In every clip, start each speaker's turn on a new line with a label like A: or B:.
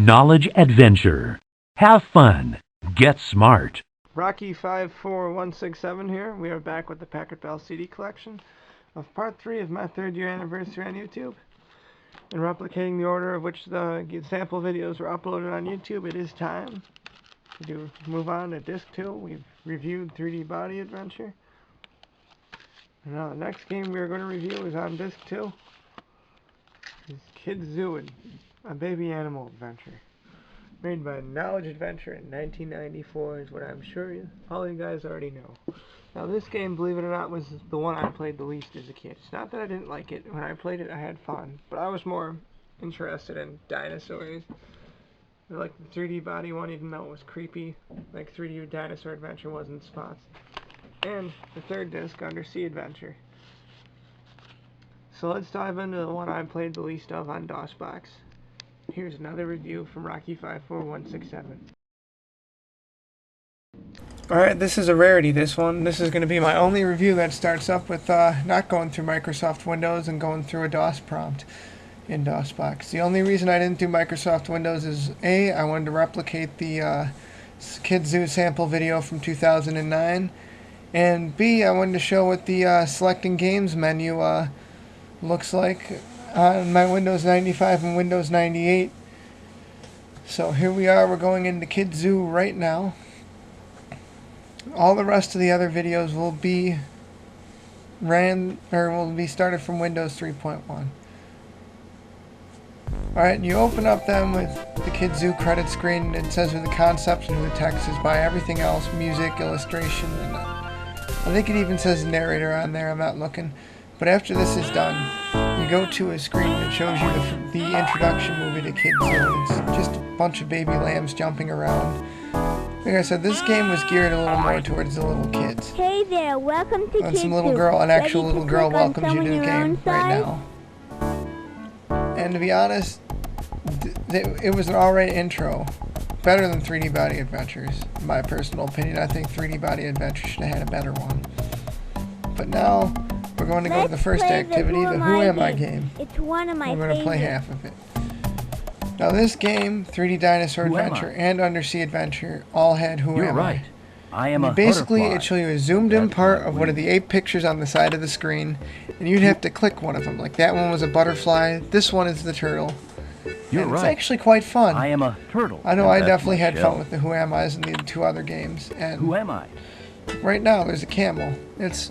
A: knowledge adventure. Have fun. Get smart.
B: Rocky 54167 here. We are back with the Packard Bell CD collection of part 3 of my 3rd year anniversary on YouTube. And replicating the order of which the sample videos were uploaded on YouTube, it is time to move on to disc 2. We've reviewed 3D Body Adventure. And now the next game we are going to review is on disc 2. It's Kid Zoo, a baby animal adventure. Made by Knowledge Adventure in 1994 is what I'm sure all you guys already know. Now this game, believe it or not, was the one I played the least as a kid. It's not that I didn't like it. When I played it I had fun, but I was more interested in dinosaurs. I liked the 3D body one even though it was creepy, like 3D Dinosaur Adventure was in spots. And the third disc, Undersea Adventure. So let's dive into the one I played the least of on DOSBox. Here's another review from Rocky 54167. Alright, this is a rarity, this one. This is going to be my only review that starts up with not going through Microsoft Windows and going through a DOS prompt in DOSBox. The only reason I didn't do Microsoft Windows is A, I wanted to replicate the Kid Zoo sample video from 2009, and B, I wanted to show what the selecting games menu looks like on my Windows 95 and Windows 98. So here we are, we're going into Kid Zoo right now. All the rest of the other videos will be started from Windows 3.1. Alright, and you open up then with the Kid Zoo credit screen. It says who the concept and who the text is by. Everything else, music, illustration, and I think it even says narrator on there, I'm not looking. But after this is done, you go to a screen that shows you the introduction movie to Kid Zoo. It's just a bunch of baby lambs jumping around. Like I said, this game was geared a little more towards the little kids.
C: Hey there, welcome to Kid Zoo.
B: An actual little girl welcomes you to the game right now. And to be honest, it was an alright intro. Better than 3D Body Adventures, in my personal opinion. I think 3D Body Adventure should have had a better one. But now, we're going to go to the first activity, the Who Am I game.
C: It's one of my
B: We're going to play half of it. Now this game, 3D Dinosaur Adventure and Undersea Adventure, all had Who Am I.
A: I am a
B: basically,
A: butterfly.
B: it showed you a zoomed in part of one of the 8 pictures on the side of the screen, and you'd have to click one of them. Like that one was a butterfly, this one is the turtle.
A: You're
B: and
A: right.
B: It's actually quite fun.
A: I am a turtle.
B: I know I definitely had fun with the Who Am I's and the 2 other games. And
A: Who am I?
B: right now, there's a camel. It's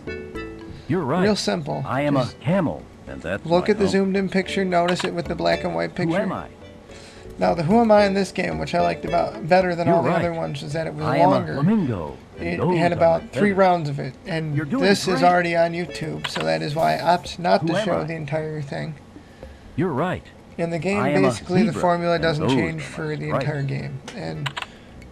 A: You're right.
B: real simple.
A: I am a camel, and that's
B: Look at the
A: home.
B: zoomed in picture, notice it with the black and white picture.
A: Who am I?
B: Now the Who Am I in this game, which I liked better than all the other ones, is that it was longer.
A: I am a flamingo.
B: It had about 3 rounds of it, and this is already on YouTube, so that is why I opted not to show the entire thing.
A: You're right.
B: In the game, basically, the formula doesn't change for the entire game, and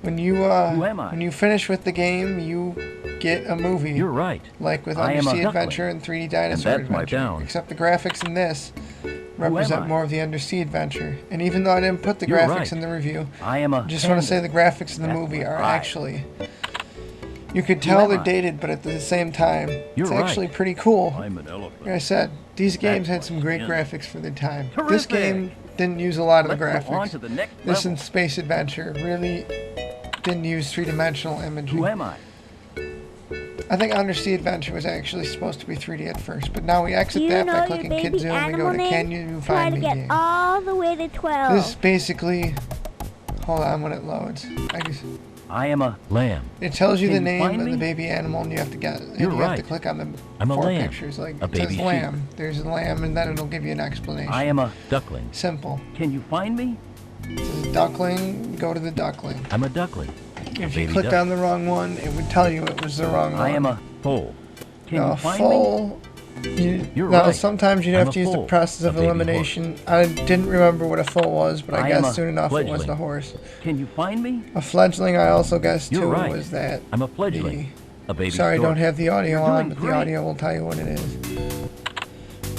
B: when you finish with the game, you get a movie.
A: You're right.
B: Like with Undersea Adventure and 3D Dinosaur Adventure, except the graphics in this represent more of the Undersea Adventure. And even though I didn't put the graphics in the review, I just want to say the graphics in the movie are actually, you could tell they're dated, but at the same time, it's actually pretty cool.
A: I'm an elephant.
B: Like I said, these games had some great graphics for their time. This game didn't use a lot of the graphics. This and Space Adventure really didn't use 3-dimensional imaging.
A: Who am I?
B: I think Undersea Adventure was actually supposed to be 3D at first, but now we exit that by clicking Kid Zoo and we go to Can You Find Me game.
C: All the way to 12.
B: This basically, hold on when it loads.
A: I am a lamb.
B: It tells you the name of the baby animal, and you have to get. And you have to click on the 4 pictures. Like it says lamb. There's a lamb, and then it'll give you an explanation.
A: I am a duckling.
B: Simple.
A: Can you find me?
B: It says duckling. Go to the duckling.
A: I'm a duckling.
B: If you clicked on the wrong one, it would tell you it was the wrong one.
A: I am a foal. Can you find me?
B: You're right. Sometimes you'd have to use the process of elimination. I didn't remember what a foal was, but I guessed soon enough it was the horse.
A: Can you find me?
B: A fledgling, I also guessed too, was that.
A: I'm a fledgling. A baby
B: Sorry, I
A: stork.
B: don't have the audio on, but the audio will tell you what it is.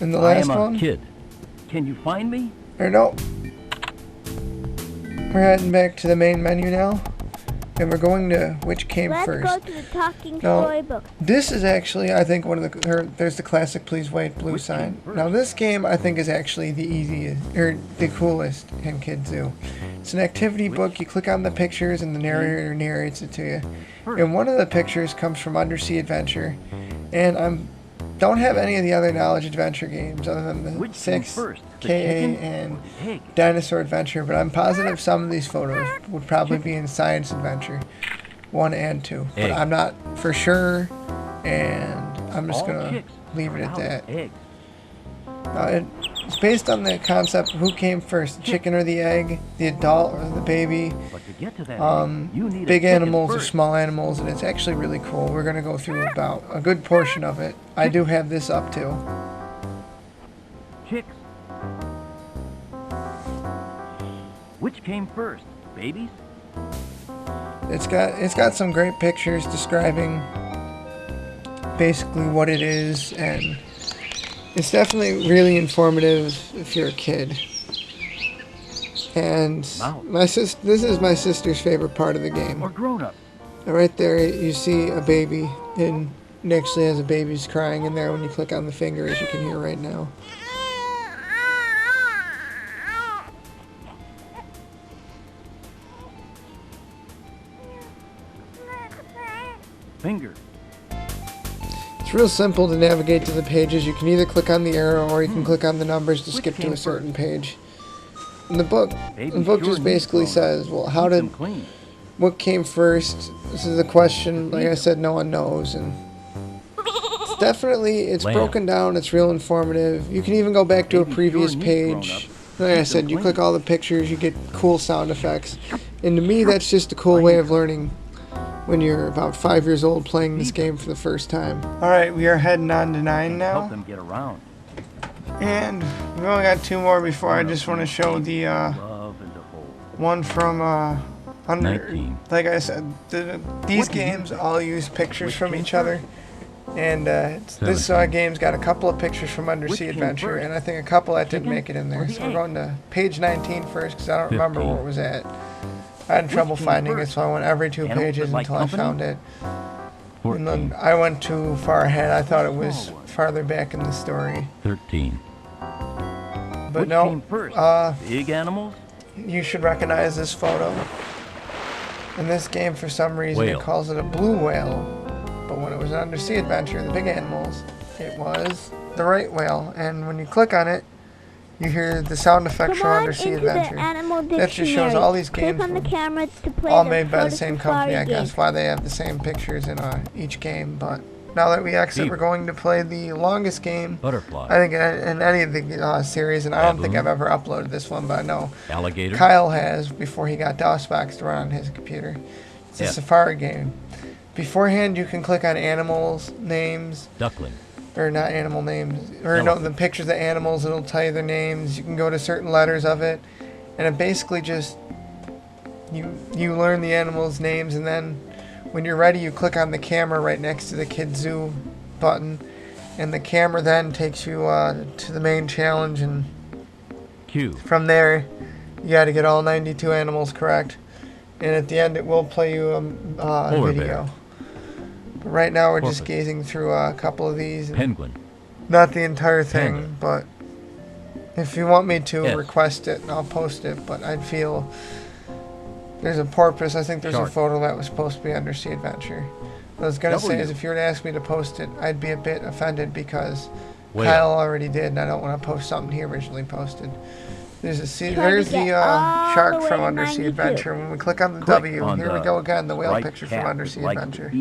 B: And the last one?
A: I am a kid. Can you find me?
B: Or no. We're heading back to the main menu now. and we're going to which came
C: Let's
B: first.
C: go to the talking
B: Now,
C: storybook.
B: this is actually, I think, one of the. There's the classic "Please wait" blue sign. Now, this game I think is actually the easiest or the coolest in Kid Zoo. It's an activity book. You click on the pictures, and the narrator narrates it to you. And one of the pictures comes from Undersea Adventure, and don't have any of the other Knowledge Adventure games other than the 6, KA, and Dinosaur Adventure, but I'm positive some of these photos would probably be in Science Adventure 1 and 2. But I'm not for sure, and I'm just going to leave it at that. It's based on the concept of who came first, the chicken or the egg, the adult or the baby, big animals or small animals, and it's actually really cool. We're going to go through about a good portion of it. I do have this up too.
A: Chicks. Which came first, babies?
B: It's got some great pictures describing basically what it is, and it's definitely really informative if you're a kid. And this is my sister's favorite part of the game.
A: Or grown up.
B: Right there you see a baby, and it actually has a baby's crying in there when you click on the finger, as you can hear right now.
A: Finger.
B: It's real simple to navigate to the pages. You can either click on the arrow or you can click on the numbers to skip to a certain page. In the book just basically says, well, what came first? This is a question, like I said, no one knows, and it's broken down, it's real informative. You can even go back to a previous page. Like I said, you click all the pictures, you get cool sound effects, and to me that's just a cool way of learning when you're about 5 years old playing this game for the first time. Alright, we are heading on to 9 now.
A: Help them get around.
B: And we've only got 2 more before I just want to show the one from like I said, these games all use pictures from each other. And this game's got a couple of pictures from Undersea Adventure, and I think a couple that didn't make it in there. So we're going to page 19 first, because I don't remember where it was at. I had trouble finding it, so I went every 2 pages until I found it. And then I went too far ahead. I thought it was farther back in the story.
A: 13.
B: But no,
A: big animals?
B: You should recognize this photo. In this game, for some reason, it calls it a blue whale. But when it was an Undersea Adventure, the big animals, it was the right whale. And when you click on it, you hear the sound effects from Undersea Adventure. That just shows all these games all made by the same company, I guess, why they have the same pictures in each game. But now that we exit, we're going to play the longest game, I think, in any of the series, and I don't think I've ever uploaded this one, but I know Kyle has before he got DOSBox to run on his computer. It's a Safari game. Beforehand, you can click on animals, names.
A: Duckling.
B: Or not animal names, or no, the pictures of animals, it'll tell you their names. You can go to certain letters of it, and it basically just, you learn the animals' names, and then when you're ready, you click on the camera right next to the Kid Zoo button, and the camera then takes you to the main challenge, and from there, you got to get all 92 animals correct, and at the end, it will play you a video. But right now, we're just gazing through a couple of these.
A: Penguin.
B: Not the entire thing, but if you want me to, request it, and I'll post it. But I'd feel there's a porpoise. I think there's a photo that was supposed to be Undersea Adventure. What I was going to say is if you were to ask me to post it, I'd be a bit offended because Kyle already did, and I don't want to post something he originally posted. There's the shark from Undersea Adventure. When we click on the W, here we go again, the whale picture from Undersea Adventure.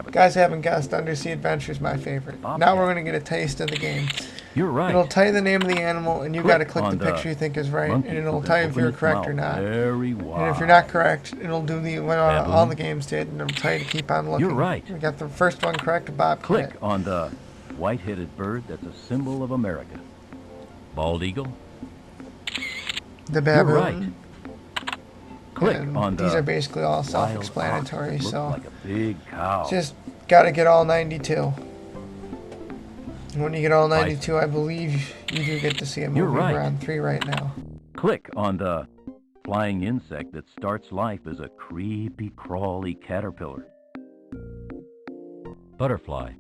B: Guys haven't guessed, Undersea Adventure is my favorite. Now we're going to get a taste of the game.
A: You're right.
B: It'll tell you the name of the animal, and you got to click the picture you think is right, and it'll tell you if you're correct or not. And if you're not correct, it'll do what all the games did, and it'll tell you to keep on looking.
A: You're right.
B: We got the first one correct, Bob.
A: Click on the white-headed bird that's a symbol of America. Bald eagle.
B: The baboon.
A: You're right. Click on
B: these are basically all self-explanatory, so
A: like a big cow.
B: Just got to get all 92. And when you get all 92, I believe you do get to see a movie. We're on 3 right now.
A: Click on the flying insect that starts life as a creepy, crawly caterpillar. Butterfly.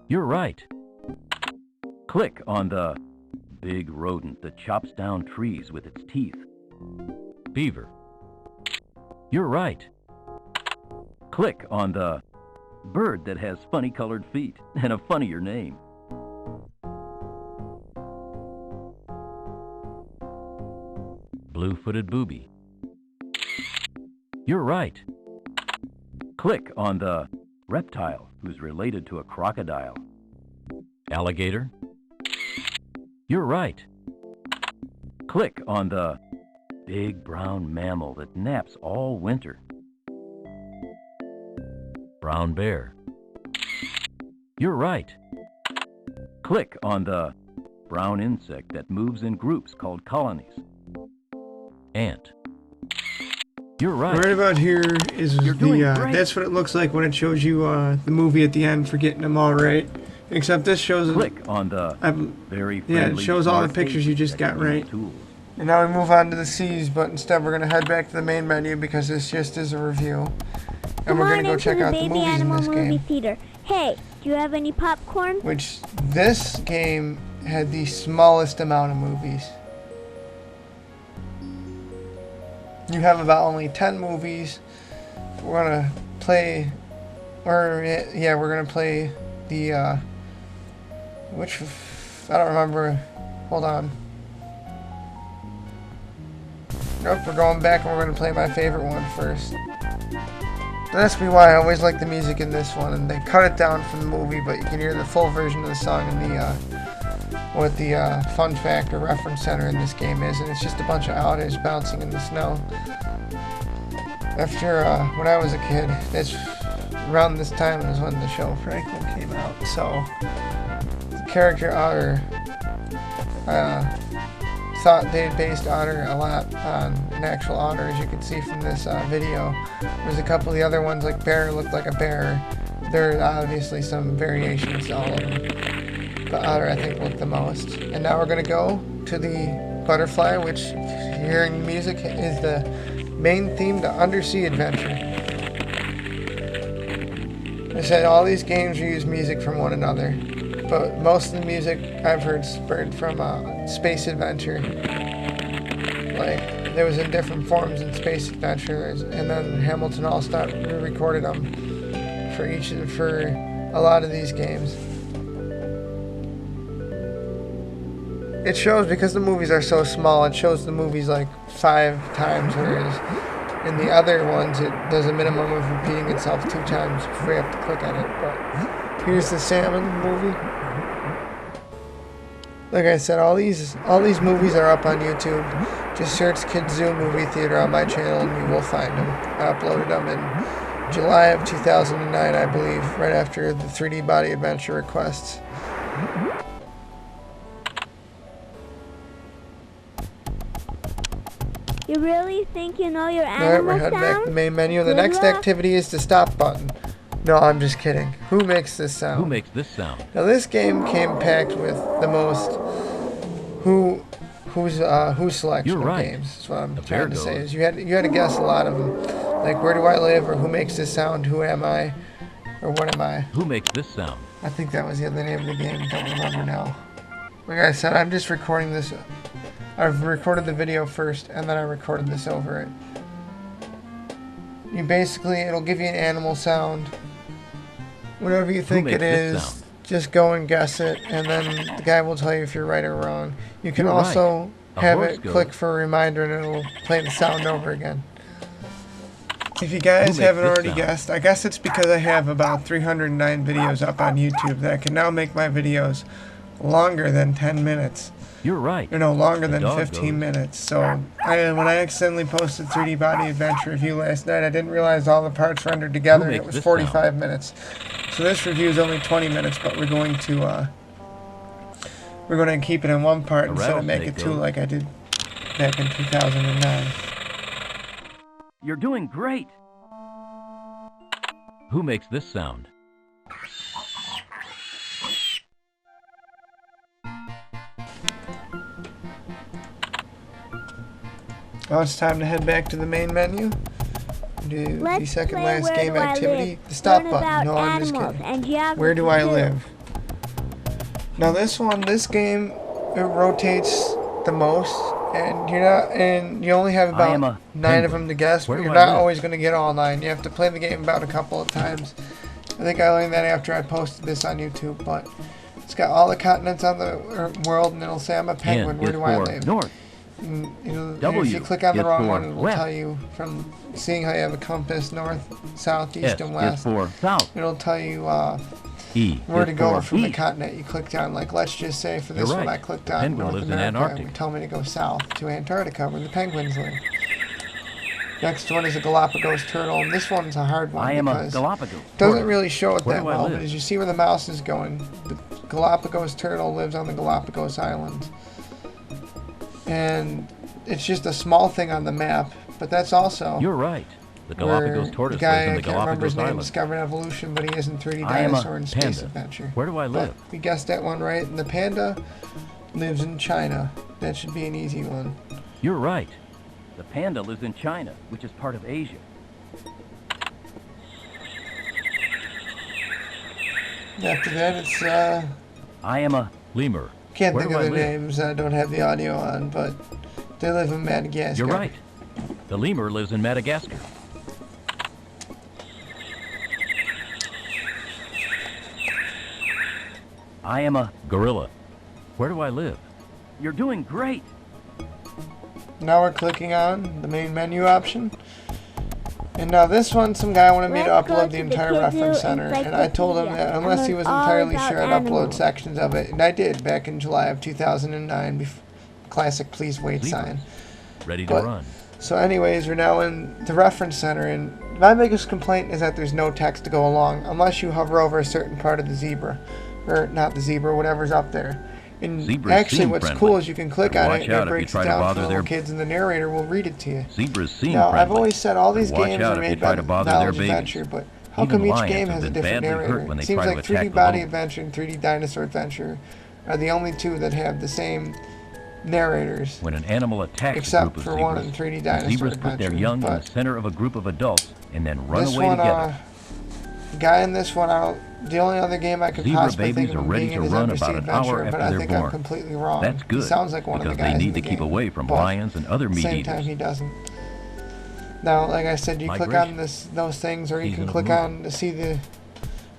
A: You're right. Click on the big rodent that chops down trees with its teeth. Beaver. You're right. Click on the bird that has funny colored feet and a funnier name. Blue-footed booby. You're right. Click on the reptile who's related to a crocodile. Alligator. You're right. Click on the big brown mammal that naps all winter. Brown bear. You're right. Click on the brown insect that moves in groups called colonies. Ant. You're right.
B: Right about here is
A: You're doing
B: the,
A: great.
B: that's what it looks like when it shows you the movie at the end for getting them all right. Except this shows,
A: Click on the very
B: yeah, it
A: friendly
B: shows all the
A: smart
B: pictures you just
A: that
B: got
A: can use
B: right.
A: tools.
B: And now we move on to the C's, but instead we're going to head back to the main menu because this just is a review. And
C: Come
B: we're
C: on
B: going to go
C: into
B: check
C: the
B: out the
C: baby
B: movies in
C: animal
B: this
C: movie
B: game.
C: theater. Hey, do you have any popcorn?
B: Which, this game had the smallest amount of movies. You have about only 10 movies. We're going to play, or yeah, we're going to play the, I don't remember. Hold on. Nope, we're going back and we're going to play my favorite one first. That's why I always like the music in this one, and they cut it down from the movie, but you can hear the full version of the song in the, what the fun fact or reference center in this game is, and it's just a bunch of otters bouncing in the snow. After, when I was a kid, that's around this time was when the show Franklin came out, so the character Otter, thought they had based Otter a lot on an actual otter, as you can see from this video. There's a couple of the other ones, like Bear looked like a bear. There are obviously some variations to all of them, but Otter I think looked the most. And now we're going to go to the Butterfly, which, if you're hearing music, is the main theme to Undersea Adventure. I said all these games use music from one another, but most of the music I've heard spurred from Space Adventure. Like, there was in different forms in Space Adventure, and then Hamilton All-Star re-recorded them for a lot of these games. It shows, because the movies are so small, it shows the movies like 5 times, whereas in the other ones it does a minimum of repeating itself 2 times before we have to click on it. But here's the salmon movie. Like I said, all these movies are up on YouTube. Just search Kids Zoo Movie Theater on my channel and you will find them. I uploaded them in July of 2009, I believe, right after the 3D Body Adventure requests.
C: You really think you know your
B: Alright,
C: animal
B: we're heading back to the
C: sound?
B: main menu. The
C: Good
B: next
C: luck.
B: activity is the stop button. No, I'm just kidding. Who makes this sound?
A: Who makes this sound?
B: Now this game came packed with the most who's selection
A: You're
B: of
A: right.
B: games. That's what I'm
A: The
B: trying to
A: bear
B: say.
A: goes.
B: Is you had to guess a lot of them, like where do I live, or who makes this sound, who am I, or what am I?
A: Who makes this sound?
B: I think that was the other name of the game. Don't remember now. Like I said, I'm just recording this. I've recorded the video first, and then I recorded this over it. You basically, it'll give you an animal sound. Whatever you think
A: makes
B: it
A: this
B: is,
A: sound?
B: just go and guess it, and then the guy will tell you if you're right or wrong. You can
A: You're
B: also
A: right. A
B: have
A: horse
B: it
A: goes.
B: click for a reminder, and it'll play the sound over again. If you guys
A: makes
B: haven't
A: this
B: already
A: sound?
B: guessed, I guess it's because I have about 309 videos up on YouTube that I can now make my videos longer than 10 minutes.
A: You're right.
B: Or no, longer
A: The
B: than
A: dog
B: 15
A: goes.
B: minutes. So when I accidentally posted 3D Body Adventure review last night, I didn't realize all the parts rendered together, and it
A: makes
B: was
A: this
B: 45 minutes. So this review is only 20 minutes, but we're going to keep it in one part
A: A
B: instead of make it
A: rattlesnake
B: two
A: goes.
B: like I did back in 2009.
A: You're doing great. Who makes this sound?
B: Now it's time to head back to the main menu. Do the
C: Let's
B: second
C: play
B: last
C: Where
B: game
C: Do I
B: activity.
C: Live?
B: The stop
C: Learn
B: button.
C: about
B: No, I'm just
C: animals
B: kidding.
C: and geography
B: Where do I
C: too.
B: live? Now this game, it rotates the most, and you only have
A: I am
B: about
A: a
B: 9 of
A: penguin.
B: them to guess,
A: Where
B: but
A: do
B: you're
A: I
B: not
A: live?
B: always going to get all 9. You have to play the game about a couple of times. I think I learned that after I posted this on YouTube, but it's got all the continents on the world, and it'll say I'm a penguin.
A: N
B: Where
A: is
B: do I
A: for
B: live?
A: north.
B: And, if
A: W
B: you click on the
A: is
B: wrong
A: for
B: one, it will
A: west.
B: tell you from seeing how you have a compass, north, south,
A: S
B: east, and
A: is
B: west.
A: for south.
B: It'll tell you
A: E
B: where
A: is
B: to go
A: for
B: from the
A: east.
B: continent you clicked on. Like, let's just say for this
A: You're
B: one I
A: right.
B: clicked
A: The
B: on
A: penguin
B: North
A: lives in
B: America, and
A: Antarctic.
B: it would tell me to go south to Antarctica where the penguins live. Next one is a Galapagos turtle, and this one's a hard one
A: I am a
B: because
A: Galapagos.
B: it doesn't
A: turtle.
B: really show it
A: Where
B: that
A: do I
B: well,
A: live?
B: but as you see where the mouse is going, the Galapagos turtle lives on the Galapagos Islands. And it's just a small thing on the map, but that's also
A: You're right. The
B: where
A: Galapagos
B: the
A: tortoise
B: guy,
A: lives in
B: I
A: the
B: can't remember his
A: Galapagos
B: name,
A: Islands.
B: discovered evolution, but he is in 3D
A: I am a
B: Dinosaur and Space
A: panda.
B: Adventure.
A: Where do I live?
B: But we guessed that one right, and the panda lives in China. That should be an easy one.
A: You're right. The panda lives in China, which is part of Asia.
B: After that, it's,
A: I am a lemur.
B: can't
A: Where
B: think
A: do
B: of
A: I
B: the
A: live?
B: names, I don't have the audio on, but they live in Madagascar.
A: You're right. The lemur lives in Madagascar. I am a gorilla. Where do I live? You're doing great.
B: Now we're clicking on the main menu option. And now this one, some guy wanted me to
C: Let's go
B: upload
C: to
B: the
C: the
B: entire
C: Kids
B: reference
C: Zoo
B: center, and I told him that
C: Encyclopedia
B: unless he
C: and
B: was
C: learn all
B: entirely
C: about
B: sure, I'd upload
C: animals.
B: sections of it, and I did back in July of 2009. Classic please wait
A: Zebras.
B: sign.
A: Ready to
B: But-
A: run.
B: So anyways, we're now in the reference center, and my biggest complaint is that there's no text to go along unless you hover over a certain part of the zebra, or not the zebra, whatever's up there. And
A: Zebras
B: actually
A: seem
B: what's
A: friendly,
B: cool is you can click
A: but
B: on
A: watch
B: it and
A: out
B: it
A: if you
B: breaks
A: try
B: it
A: to
B: down for
A: bother
B: little
A: their-
B: kids, and the narrator will read it to you.
A: Zebras seem
B: Now, I've
A: friendly.
B: always said all these
A: but watch
B: games
A: out
B: are
A: if you
B: made
A: try
B: by
A: to bother their
B: Knowledge
A: babies.
B: Adventure, but how
A: Even
B: come each
A: lions
B: game
A: have
B: has a
A: been
B: different
A: badly hurt
B: narrator?
A: when
B: It
A: they
B: seems
A: try to
B: like
A: attack
B: 3D
A: the
B: Body
A: boat.
B: Adventure and 3D Dinosaur Adventure are the only two that have the same narrators.
A: When an animal attacks
B: Except
A: a group of
B: for
A: zebras,
B: one in 3D
A: the
B: Dinosaur
A: zebras put their
B: Adventure,
A: young in the
B: but
A: center of a group of adults and then run
B: this
A: away
B: one,
A: together.
B: guy in this one, the only other game I could
A: Zebra
B: possibly
A: babies
B: think
A: are
B: of
A: ready
B: being
A: to
B: in is
A: run
B: Undersea
A: about an
B: Adventure,
A: hour
B: but
A: after
B: I
A: they're
B: think I'm
A: born.
B: completely wrong.
A: That's good,
B: He sounds like one of the
A: because
B: guys
A: they
B: in
A: need
B: the
A: to keep
B: game,
A: away from
B: but
A: lions and other
B: at the
A: meat
B: same time
A: eaters.
B: he doesn't. Now, like I said, you click on
A: Migration.
B: those things, or you
A: Season
B: can
A: of
B: click
A: movement.
B: on to see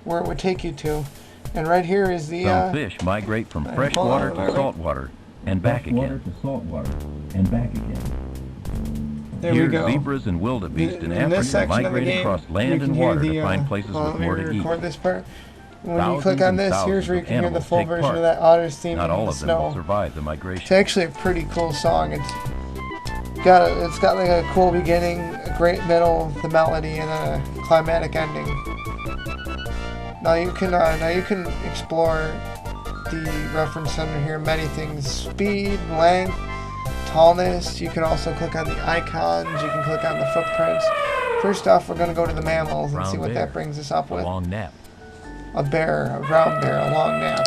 B: where it would take you to. And right here is the
A: Some fish migrate from
B: hold
A: fresh
B: on,
A: water
B: wait.
A: to salt water and back again.
D: to salt water and back again.
B: there
A: Here,
B: we go.
A: zebras and wildebeest in
B: In this
A: Africa
B: section of the
A: migrate
B: game,
A: across
B: you
A: land
B: can
A: and
B: hear
A: water
B: the,
A: to find places
B: hold on,
A: with more
B: let
A: to
B: me
A: eat.
B: record this part. When you
A: Thousands
B: click on
A: and
B: this,
A: thousands
B: here's where you
A: of
B: can hear the
A: animals
B: full
A: take
B: version
A: part.
B: of that Otter's theme
A: Not
B: in
A: all
B: the
A: of them will
B: snow.
A: survive the
B: It's
A: migration.
B: actually a pretty cool song. It's got like a cool beginning, a great middle, the melody, and a climatic ending. Now you can explore the reference center here. Many things: speed, length, tallness. You can also click on the icons. You can click on the footprints. First off, we're gonna go to the mammals and
A: Brown
B: see what
A: bear.
B: that brings us up
A: A
B: with.
A: long nap.
B: A bear, a brown bear, a long nap.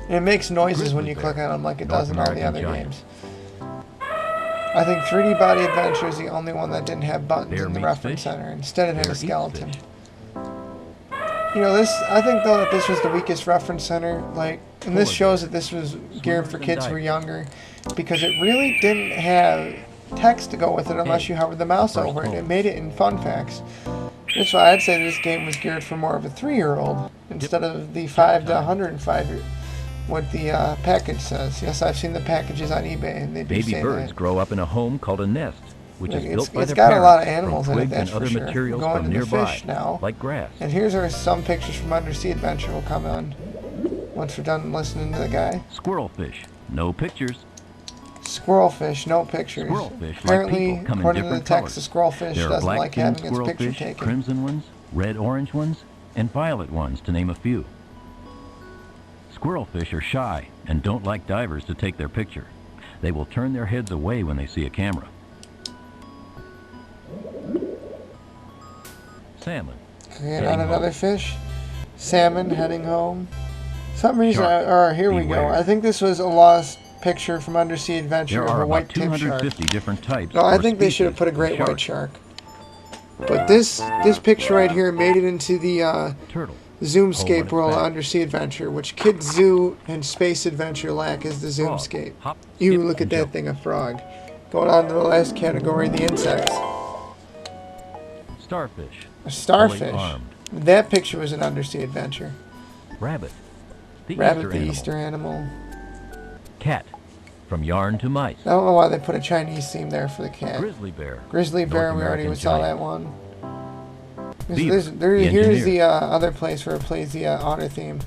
B: And it makes noises when
A: Grizzly
B: you
A: bear.
B: click on them like it
A: North
B: does in all the
A: American
B: other
A: giant.
B: games. I think 3D Body Adventure is the only one that didn't have buttons
A: Bear
B: in the
A: meets
B: reference
A: fish.
B: center. Instead, it had
A: Bear
B: a
A: eats
B: skeleton.
A: fish.
B: You know, I think though that this was the weakest reference center. Like, and this
A: Polar
B: shows
A: bear.
B: that this was geared for
A: Swimmers and
B: kids who were
A: divers.
B: younger, because it really didn't have text to go with it unless
A: Hey,
B: you hovered the mouse
A: first
B: over it. It
A: home.
B: made it in fun facts. That's why I'd say this game was geared for more of a 3-year-old instead of the 5 to
A: time.
B: 105 what the package says. Yes, I've seen the packages on eBay, and they do
A: Baby
B: say
A: birds
B: that.
A: grow up in a home called a nest, which
B: Look,
A: is built by
B: it's
A: their
B: got a lot of
A: parents
B: animals
A: from
B: in it,
A: twigs
B: that's
A: and
B: for
A: other
B: sure.
A: materials
B: We're going
A: from
B: to the
A: nearby,
B: fish now.
A: like grass.
B: And here's where some pictures from Undersea Adventure will come on once we're done listening to the guy.
A: Squirrelfish, no pictures.
B: Squirrelfish, no pictures.
A: Squirrelfish, like
B: Apparently,
A: people, come in
B: according to the
A: different
B: text, the
A: colors.
B: squirrelfish
A: There are
B: doesn't like
A: black-finned
B: having its picture
A: squirrelfish,
B: taken.
A: crimson ones, red-orange ones, and violet ones, to name a few. Squirrelfish are shy and don't like divers to take their picture. They will turn their heads away when they see a camera. Salmon.
B: And
A: Heading
B: on another
A: home.
B: fish, salmon heading home. Some reason,
A: Shark,
B: here we go.
A: beware.
B: I think this was a lost picture from Undersea Adventure
A: There
B: of
A: are
B: a
A: about
B: white tip shark.
A: 250 different types.
B: No, I
A: or
B: think they should have
A: species
B: put a
A: of
B: great white
A: shark.
B: shark. But this picture right here made it into the
A: Turtle.
B: Zoomscape
A: its
B: world of
A: back.
B: Undersea Adventure, which Kids Zoo and Space Adventure lack is the
A: Frog.
B: Zoomscape.
A: Hop,
B: You
A: skip,
B: look at
A: and
B: that
A: jump.
B: thing, a frog. Going on to the last category, the insects.
A: Starfish.
B: A starfish.
A: Fully armed.
B: That picture was an Undersea Adventure.
A: Rabbit. The
B: Rabbit,
A: Easter
B: the
A: animal.
B: Easter animal.
A: Cat. From yarn to mice.
B: I don't know why they put a Chinese theme there for the cat.
A: Grizzly bear.
B: Grizzly bear,
A: North
B: we already
A: American
B: saw
A: giant.
B: that one.
A: Beaver, the
B: Here's
A: engineer.
B: the other place where it plays the otter theme.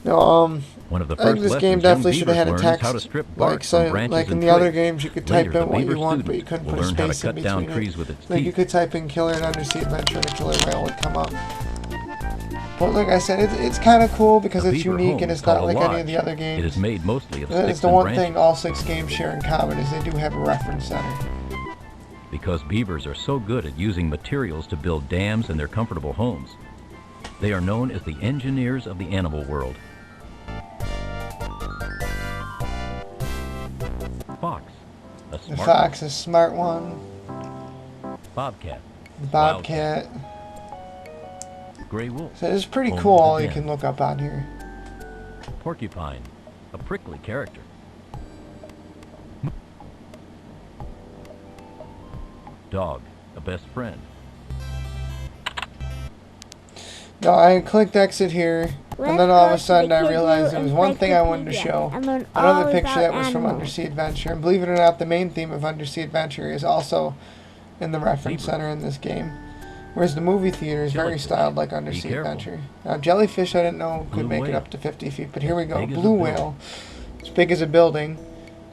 B: No,
A: One of the
B: I think
A: first
B: this
A: lessons
B: game
A: young
B: definitely should have had a
A: beavers learn is
B: text,
A: how to strip bark
B: like
A: from branches
B: like in
A: and
B: the other
A: twigs.
B: games you could
A: Later,
B: type
A: the
B: in what
A: beaver
B: you want, but you
A: student
B: couldn't
A: will
B: put a
A: learn how to
B: space in
A: cut down
B: between
A: trees
B: it.
A: with its
B: Like you
A: teeth.
B: could type in killer and Undersea Adventure and a killer whale would come up. But like I said, it's kind of cool because
A: A
B: it's
A: beaver
B: unique
A: home
B: and
A: is
B: it's not
A: called a
B: like any of the
A: lodge.
B: other games.
A: It is made mostly of
B: That's
A: sticks
B: the
A: and
B: one
A: branches.
B: thing all 6 games share in common is they do have a reference center.
A: Because beavers are so good at using materials to build dams and their comfortable homes. They are known as the engineers of the animal world. Fox. A
B: The
A: smart
B: fox, a smart one.
A: bobcat.
B: The bobcat.
A: Gray wolf.
B: So it's pretty
A: Home
B: cool
A: of the
B: all you
A: den.
B: can look up on here.
A: Porcupine. A prickly character. Dog. A best friend.
B: No, I clicked exit here, and then all of a sudden I realized there was one thing I wanted to
C: Encyclopedia
B: show.
C: and learn all
B: Another picture
C: about
B: that was from
C: animals.
B: Undersea Adventure, and believe it or not, the main theme of Undersea Adventure is also in the reference
A: Zebra.
B: center in this game. Whereas the movie theater is very
A: Jellyfish.
B: styled like
A: Be
B: Undersea
A: careful.
B: Adventure. Now, jellyfish I didn't know could
A: Blue
B: make it
A: whale.
B: up to 50 feet, but here we go.
A: Big as a
B: Blue
A: building.
B: whale. As big as a building.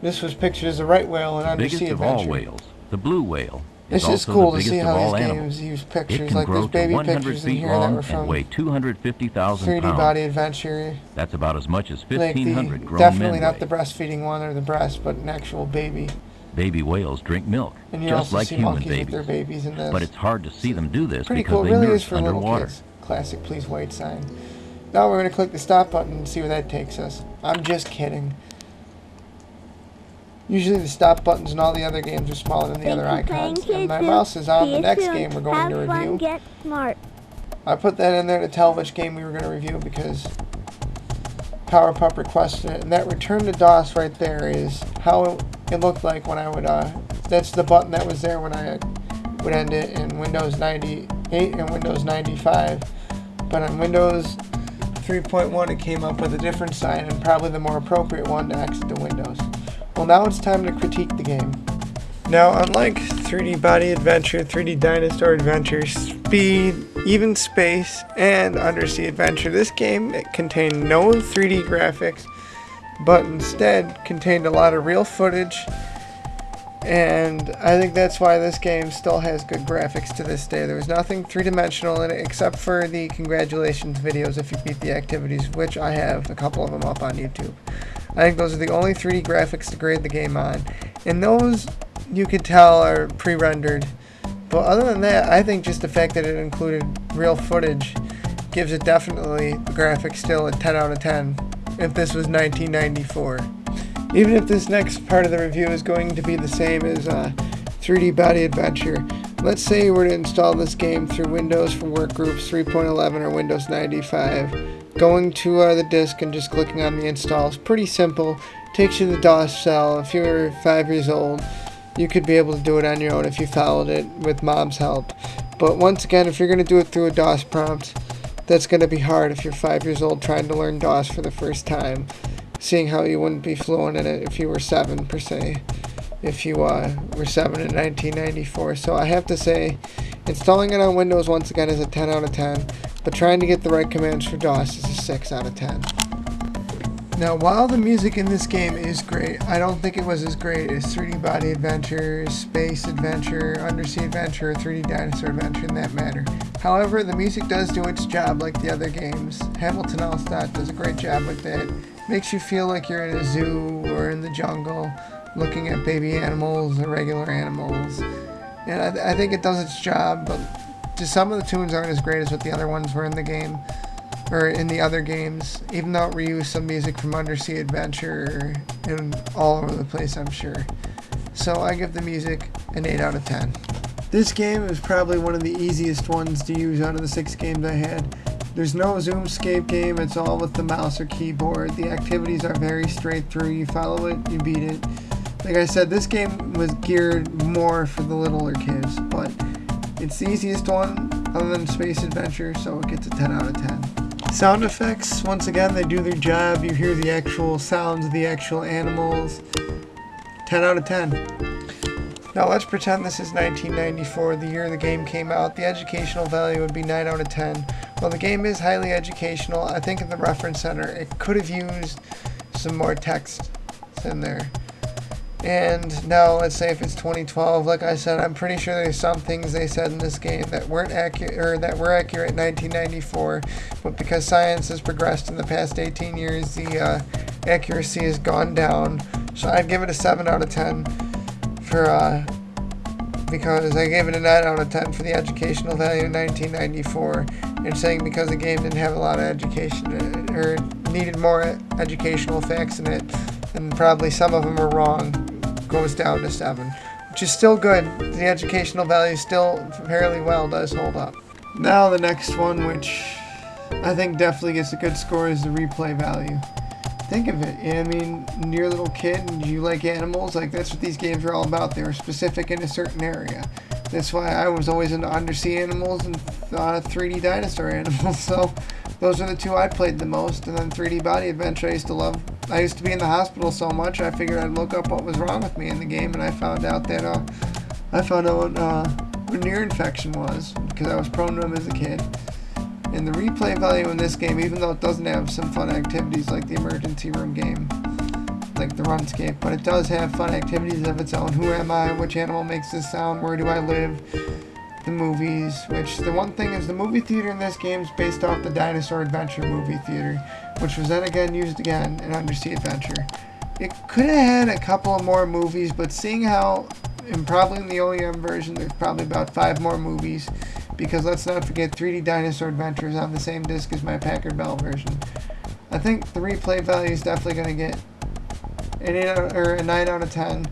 B: This was pictured as a right whale in
A: Biggest
B: Undersea
A: of all
B: Adventure.
A: whales. The blue whale. Is
B: It's just
A: also
B: cool
A: the
B: to see
A: biggest of
B: how
A: all
B: these
A: animals.
B: games use
A: It
B: pictures.
A: can
B: Like
A: grow
B: there's
A: to
B: baby
A: 100
B: pictures in
A: feet
B: here that
A: long
B: were
A: and
B: from
A: weigh 250,000
B: 3D
A: pounds.
B: Body Adventure.
A: That's about as much as
B: Like
A: 1,500
B: the
A: grown
B: definitely
A: men
B: not
A: weigh.
B: the breastfeeding one or the breast, but an actual baby.
A: Baby whales drink milk,
B: And you
A: just
B: also
A: like
B: see
A: human
B: monkeys with their
A: babies.
B: babies in this.
A: But it's hard to see them do this
B: Pretty
A: because
B: cool. It
A: they
B: really is
A: nurse
B: for little
A: underwater.
B: kids. Classic please wait sign. Now we're going to click the stop button and see where that takes us. I'm just kidding. Usually the stop buttons in all the other games are smaller than the other
C: Thanks for playing,
B: icons. And my
C: kids.
B: mouse is on
C: See
B: the
C: you
B: next
C: soon.
B: game we're going
C: Have
B: to
C: fun,
B: review.
C: get smart.
B: I put that in there to tell which game we were going to review because Powerpup requested it. And that return to DOS right there is how it looked like when I would, that's the button that was there when I would end it in Windows 98 and Windows 95. But on Windows 3.1 it came up with a different sign and probably the more appropriate one to exit the Windows. Well, now it's time to critique the game. Now, unlike 3D Body Adventure, 3D Dinosaur Adventure, Speed, even Space, and Undersea Adventure, this game contained no 3D graphics, but instead contained a lot of real footage, and I think that's why this game still has good graphics to this day. There was nothing three-dimensional in it except for the congratulations videos if you beat the activities, which I have a couple of them up on YouTube. I think those are the only 3D graphics to grade the game on, and those you could tell are pre-rendered. But other than that, I think just the fact that it included real footage gives it definitely the graphics still a 10 out of 10 if this was 1994. Even if this next part of the review is going to be the same as 3D Body Adventure, let's say you were to install this game through Windows for Workgroups 3.11 or Windows 95. Going to the disk and just clicking on the install is pretty simple. Takes you to the DOS cell. If you were 5 years old, you could be able to do it on your own if you followed it with mom's help. But once again, if you're going to do it through a DOS prompt, that's going to be hard if you're 5 years old trying to learn DOS for the first time. Seeing how you wouldn't be fluent in it if you were 7 per se. If you were 7 in 1994. So I have to say, installing it on Windows once again is a 10 out of 10. But trying to get the right commands for DOS is a 6 out of 10. Now, while the music in this game is great, I don't think it was as great as 3D Body Adventure, Space Adventure, Undersea Adventure, or 3D Dinosaur Adventure in that matter. However, the music does do its job like the other games. Hamilton Allstott does a great job with that. Makes you feel like you're in a zoo or in the jungle, looking at baby animals or regular animals. And I think it does its job, but just some of the tunes aren't as great as what the other ones were in the game. or in the other games, even though it reused some music from Undersea Adventure and all over the place, I'm sure. So I give the music an 8 out of 10. This game is probably one of the easiest ones to use out of the 6 games I had. There's no zoom escape game, it's all with the mouse or keyboard. The activities are very straight through, you follow it, you beat it. Like I said, this game was geared more for the littler kids, but it's the easiest one other than Space Adventure, so it gets a 10 out of 10. Sound effects, once again, they do their job. You hear the actual sounds of the actual animals. 10 out of 10. Now let's pretend this is 1994, the year the game came out. The educational value would be 9 out of 10. While the game is highly educational, I think in the reference center it could have used some more text in there. And now let's say if it's 2012, like I said, I'm pretty sure there's some things they said in this game that weren't accurate, or that were accurate in 1994, but because science has progressed in the past 18 years, the accuracy has gone down. So I'd give it a 7 out of 10 for because I gave it a 9 out of 10 for the educational value in 1994, and saying because the game didn't have a lot of education, or needed more educational facts in it, and probably some of them were wrong, goes down to 7, which is still good. The educational value still fairly well does hold up. Now the next one, which I think definitely gets a good score, is the replay value. Think of it, I mean, you're a little kid and you like animals, like that's what these games are all about. They were specific in a certain area. That's why I was always into undersea animals and 3D dinosaur animals, so those are the two I played the most. And then 3D Body Adventure I used to love. I used to be in the hospital so much I figured I'd look up what was wrong with me in the game, and I found out what ear infection was, because I was prone to them as a kid. And the replay value in this game, even though it doesn't have some fun activities like the emergency room game, like the Runscape, but it does have fun activities of its own. Who am I? Which animal makes this sound? Where do I live? The movies, which the one thing is the movie theater in this game is based off the Dinosaur Adventure movie theater, which was then again used again in Undersea Adventure. It could have had a couple of more movies, but seeing how, and probably in the OEM version, there's probably about 5 more movies, because let's not forget 3D Dinosaur Adventure is on the same disc as my Packard Bell version. I think the replay value is definitely going to get a 9 out of 10.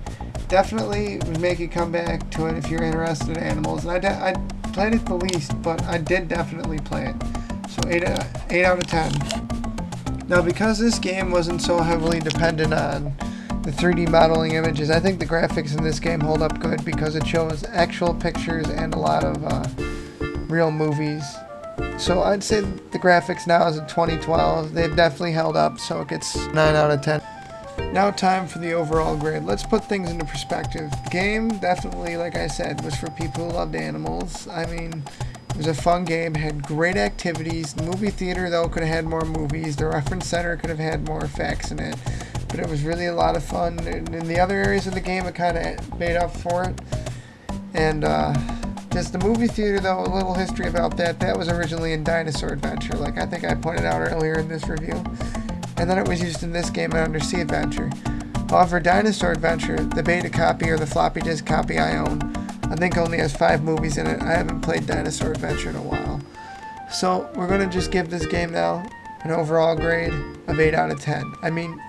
B: Definitely would make you come back to it if you're interested in animals. And I played it the least, but I did definitely play it. So 8 out of 10. Now because this game wasn't so heavily dependent on the 3D modeling images, I think the graphics in this game hold up good because it shows actual pictures and a lot of real movies. So I'd say the graphics now is in 2012. They've definitely held up, so it gets 9 out of 10. Now time for the overall grade. Let's put things into perspective. The game definitely, like I said, was for people who loved animals. I mean, it was a fun game, had great activities. The movie theater, though, could have had more movies. The reference center could have had more facts in it. But it was really a lot of fun. And in the other areas of the game, it kind of made up for it. And just the movie theater, though, a little history about that. That was originally in Dinosaur Adventure, like I think I pointed out earlier in this review. And then it was used in this game in Undersea Adventure. However, Dinosaur Adventure, the beta copy or the floppy disk copy I own, I think only has 5 movies in it. I haven't played Dinosaur Adventure in a while. So we're going to just give this game now an overall grade of 8 out of 10. I mean,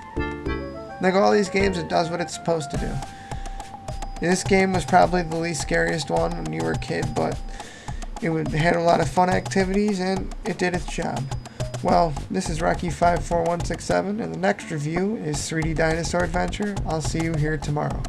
B: like all these games, it does what it's supposed to do. This game was probably the least scariest one when you were a kid, but it had a lot of fun activities and it did its job. Well, this is Rocky54167, and the next review is 3D Dinosaur Adventure. I'll see you here tomorrow.